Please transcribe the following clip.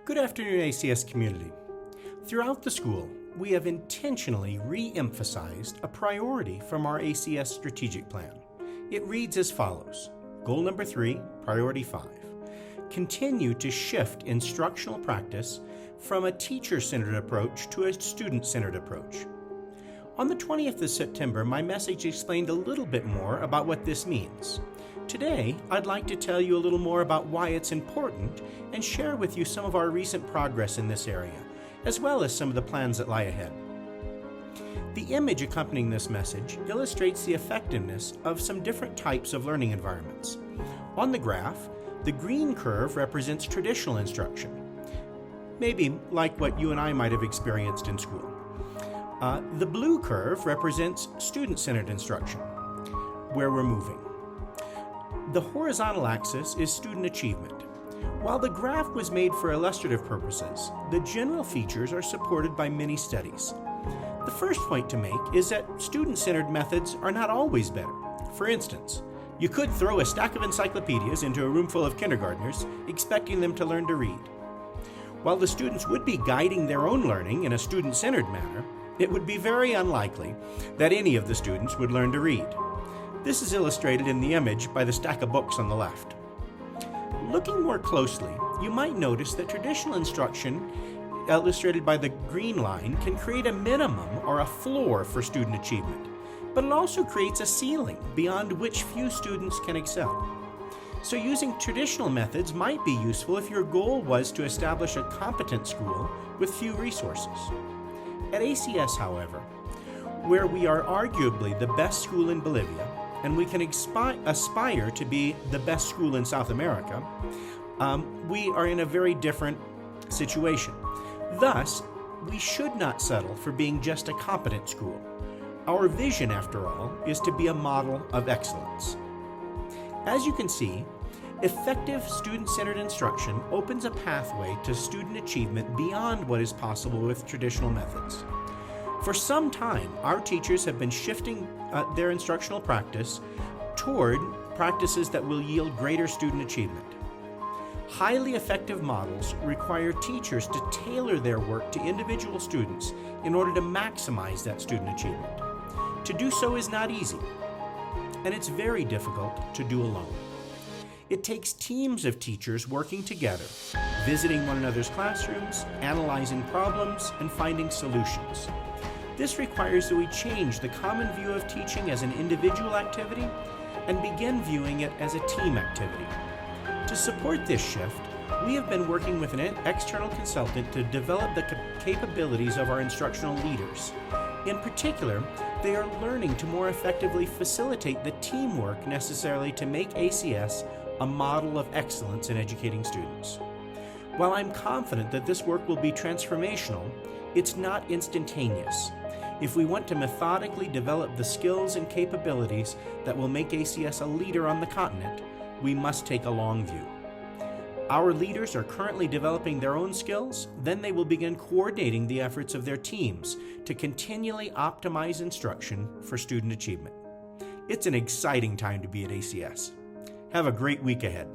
Good afternoon, ACS community. Throughout the school, we have intentionally re-emphasized a priority from our ACS strategic plan. It reads as follows. Goal number 3, priority 5. Continue to shift instructional practice from a teacher-centered approach to a student-centered approach. On the 20th of September, my message explained a little bit more about what this means. Today, I'd like to tell you a little more about why it's important and share with you some of our recent progress in this area, as well as some of the plans that lie ahead. The image accompanying this message illustrates the effectiveness of some different types of learning environments. On the graph, the green curve represents traditional instruction, maybe like what you and I might have experienced in school. The blue curve represents student-centered instruction, where we're moving. The horizontal axis is student achievement. While the graph was made for illustrative purposes, the general features are supported by many studies. The first point to make is that student-centered methods are not always better. For instance, you could throw a stack of encyclopedias into a room full of kindergartners, expecting them to learn to read. While the students would be guiding their own learning in a student-centered manner, it would be very unlikely that any of the students would learn to read. This is illustrated in the image by the stack of books on the left. Looking more closely, you might notice that traditional instruction, illustrated by the green line, can create a minimum or a floor for student achievement, but it also creates a ceiling beyond which few students can excel. So using traditional methods might be useful if your goal was to establish a competent school with few resources. At ACS, however, where we are arguably the best school in Bolivia, and we can aspire to be the best school in South America, we are in a very different situation. Thus, we should not settle for being just a competent school. Our vision, after all, is to be a model of excellence. As you can see, effective student-centered instruction opens a pathway to student achievement beyond what is possible with traditional methods. For some time, our teachers have been shifting their instructional practice toward practices that will yield greater student achievement. Highly effective models require teachers to tailor their work to individual students in order to maximize that student achievement. To do so is not easy, and it's very difficult to do alone. It takes teams of teachers working together, visiting one another's classrooms, analyzing problems, and finding solutions. This requires that we change the common view of teaching as an individual activity and begin viewing it as a team activity. To support this shift, we have been working with an external consultant to develop the capabilities of our instructional leaders. In particular, they are learning to more effectively facilitate the teamwork necessary to make ACS a model of excellence in educating students. While I'm confident that this work will be transformational, it's not instantaneous. If we want to methodically develop the skills and capabilities that will make ACS a leader on the continent, we must take a long view. Our leaders are currently developing their own skills, then they will begin coordinating the efforts of their teams to continually optimize instruction for student achievement. It's an exciting time to be at ACS. Have a great week ahead.